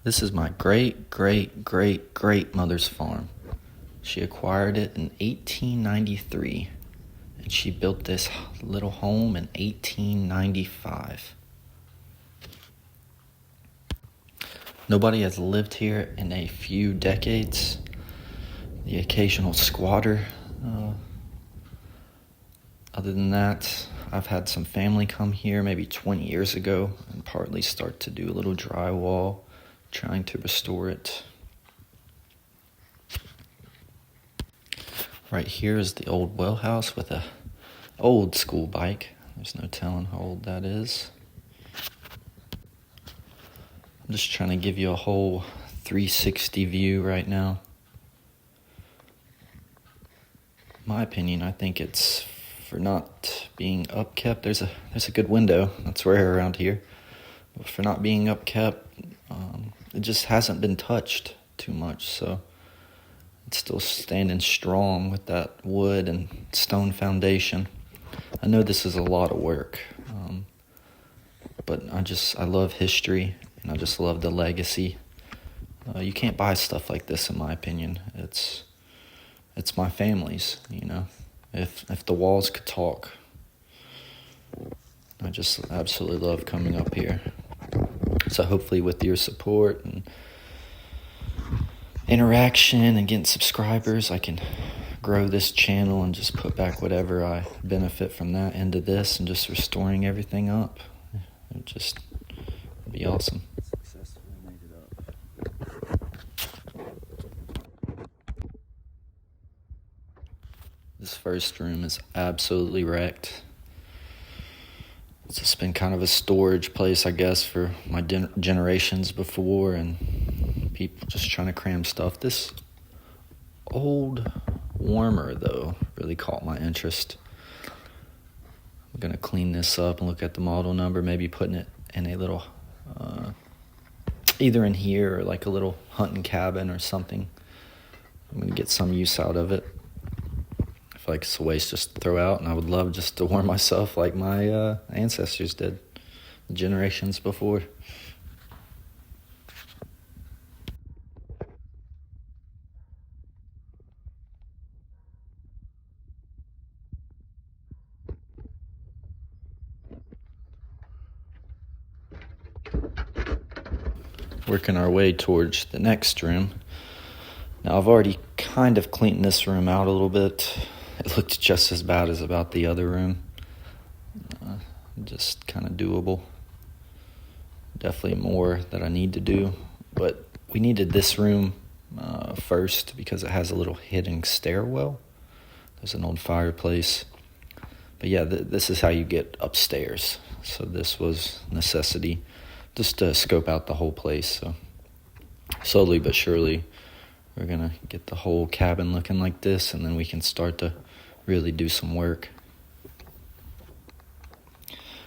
This is my great mother's farm. She acquired it in 1893, and she built this little home in 1895. Nobody has lived here in a few decades. The occasional squatter. Other than that, I've had some family come here maybe 20 years ago and partly start to do a little drywall, trying to restore it. Right here is the old well house with a old school bike. There's no telling how old that is. I'm just trying to give you a whole 360 view right now. My opinion, I think it's for not being upkept. There's a good window. That's rare around here. But for not being upkept, it just hasn't been touched too much. So it's still standing strong with that wood and stone foundation. I know this is a lot of work, but I love history, and I just love the legacy. You can't buy stuff like this, in my opinion. It's my family's, you know. If the walls could talk, I just absolutely love coming up here. So hopefully with your support and interaction and getting subscribers, I can grow this channel and just put back whatever I benefit from that into this and just restoring everything up. It'd be awesome. Successfully made it up. This first room is absolutely wrecked. It's just been kind of a storage place, I guess, for my generations before, and people just trying to cram stuff. This old warmer, though, really caught my interest. I'm going to clean this up and look at the model number, maybe putting it in a little, either in here or like a little hunting cabin or something. I'm going to get some use out of it. I feel like it's a waste just to throw out, and I would love just to warm myself like my ancestors did, the generations before. Working our way towards the next room. Now, I've already kind of cleaned this room out a little bit. It looked just as bad as about the other room. Just kind of doable. Definitely more that I need to do. But we needed this room first because it has a little hidden stairwell. There's an old fireplace. But yeah, this is how you get upstairs. So this was necessity just to scope out the whole place. So slowly but surely, we're going to get the whole cabin looking like this, and then we can start to really do some work.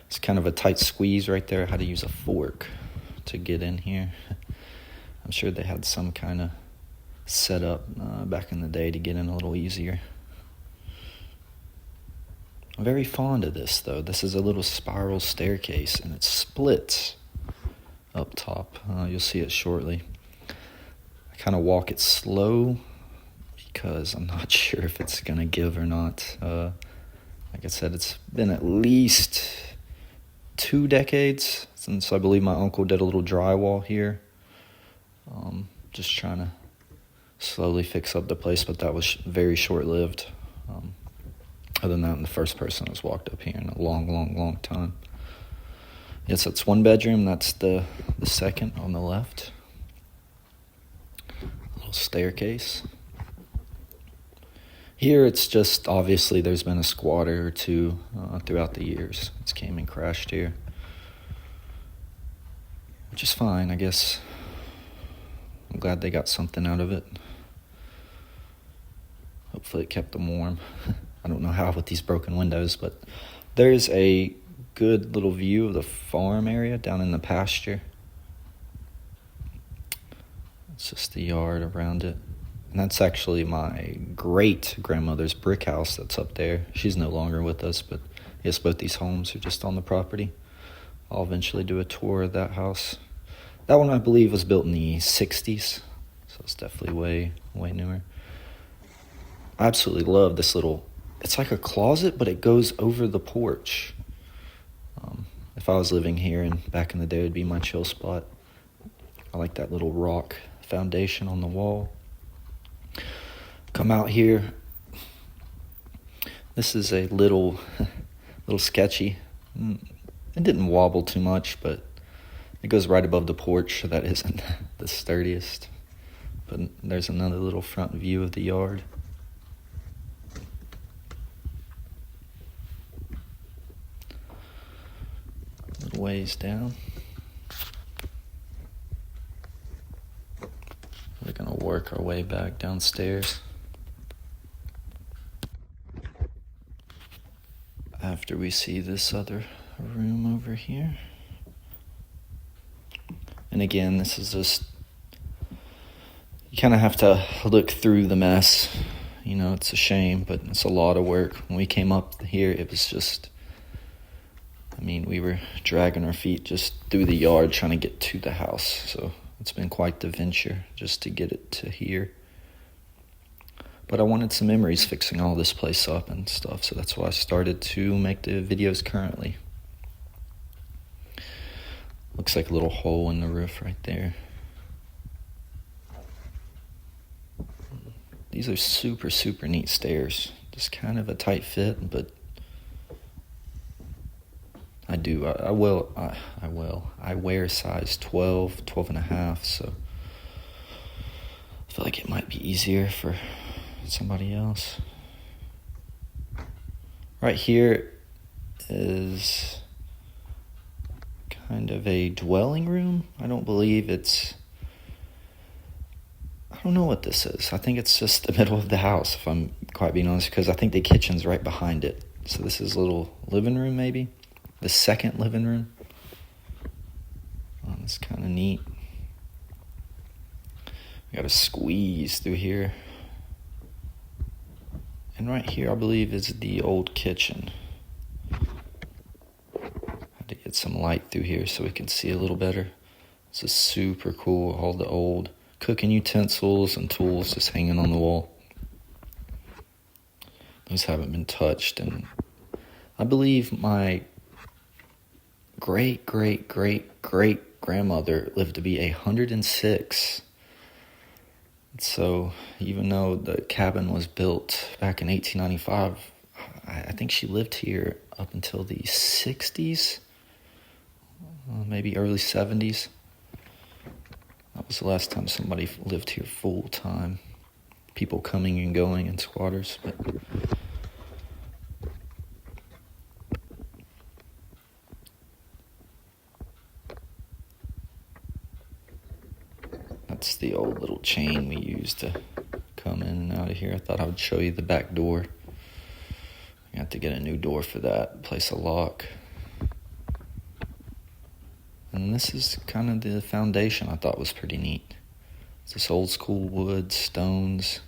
It's kind of a tight squeeze right there. How to use a fork to get in here. I'm sure they had some kind of setup back in the day to get in a little easier. I'm very fond of this, though. This is a little spiral staircase, and it splits up top. You'll see it shortly. I kind of walk it slow because I'm not sure if it's going to give or not. Like I said, it's been at least 2 decades since I believe my uncle did a little drywall here. Just trying to slowly fix up the place, but that was very short-lived. Other than that, I'm the first person that's walked up here in a long time. Yes, that's 1 bedroom. That's the second on the left. A little staircase. Here, it's just obviously there's been a squatter or two throughout the years. It's came and crashed here, which is fine, I guess. I'm glad they got something out of it. Hopefully it kept them warm. I don't know how with these broken windows, but there's a good little view of the farm area down in the pasture. It's just the yard around it. And that's actually my great-grandmother's brick house that's up there. She's no longer with us, but yes, both these homes are just on the property. I'll eventually do a tour of that house. That one, I believe, was built in the 60s, so it's definitely way newer. I absolutely love this little, it's like a closet, but it goes over the porch. If I was living here and back in the day, it would be my chill spot. I like that little rock foundation on the wall. Come out here. This is a little sketchy. It didn't wobble too much, but it goes right above the porch, so that isn't the sturdiest. But there's another little front view of the yard. A little ways down. We're gonna work our way back downstairs. After we see this other room over here. And again, this is just, you kind of have to look through the mess. You know, it's a shame, but it's a lot of work. When we came up here, it was just, we were dragging our feet just through the yard trying to get to the house. So it's been quite the venture just to get it to here. But I wanted some memories fixing all this place up and stuff, so that's why I started to make the videos currently. Looks like a little hole in the roof right there. These are super neat stairs. Just kind of a tight fit, but I wear size 12 and a half, so I feel like it might be easier for somebody else. Right here is kind of a dwelling room. I don't know what this is. I think it's just the middle of the house, if I'm quite being honest, because I think the kitchen's right behind it. So this is a little living room, maybe. The second living room. Oh, that's kind of neat. We got to squeeze through here. And right here, I believe, is the old kitchen. Had to get some light through here so we can see a little better. This is super cool. All the old cooking utensils and tools just hanging on the wall. Those haven't been touched. And I believe my great grandmother lived to be 106. So even though the cabin was built back in 1895, I think she lived here up until the 60s, maybe early 70s. That was the last time somebody lived here full time. People coming and going in squatters. But that's the old little chain we used to come in and out of here. I thought I would show you the back door. I have to get a new door for that. Place a lock. And this is kind of the foundation I thought was pretty neat. It's this old school wood, stones,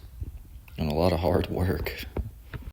and a lot of hard work.